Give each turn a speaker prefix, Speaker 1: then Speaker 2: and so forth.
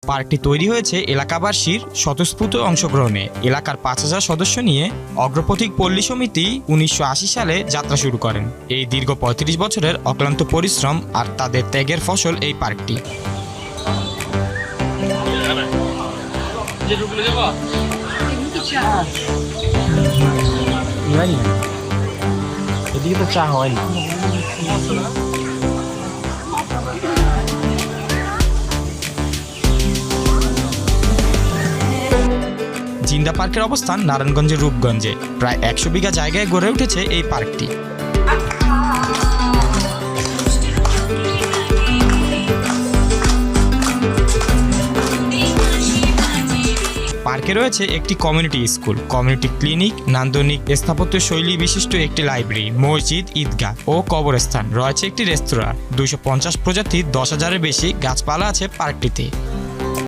Speaker 1: পার্কটি তৈরি হয়েছে এলাকাবাসীর স্বতঃস্ফূর্ত অংশগ্রহণে। এলাকার 5,000 সদস্য নিয়ে অগ্রপথিক পল্লী সমিতি 1980 সালে যাত্রা শুরু করেন। এই দীর্ঘ 35 বছরের অক্লান্ত পরিশ্রম আর তাদের ত্যাগের ফসল এই পার্কটি।
Speaker 2: এদিকে তো চা হয়নি।
Speaker 1: জিন্দা পার্কের অবস্থান নারায়ণগঞ্জের রূপগঞ্জে। প্রায় 100 বিঘা জায়গায় গড়ে উঠেছে এই পার্কটি। পার্কে রয়েছে একটি কমিউনিটি স্কুল, কমিউনিটি ক্লিনিক, নান্দনিক স্থাপত্য শৈলী বিশিষ্ট একটি লাইব্রেরি, মসজিদ, ঈদগাহ ও কবরস্থান। রয়েছে একটি রেস্তোরাঁ। 250 প্রজাতির 10,000-এর বেশি গাছপালা আছে পার্কটিতে।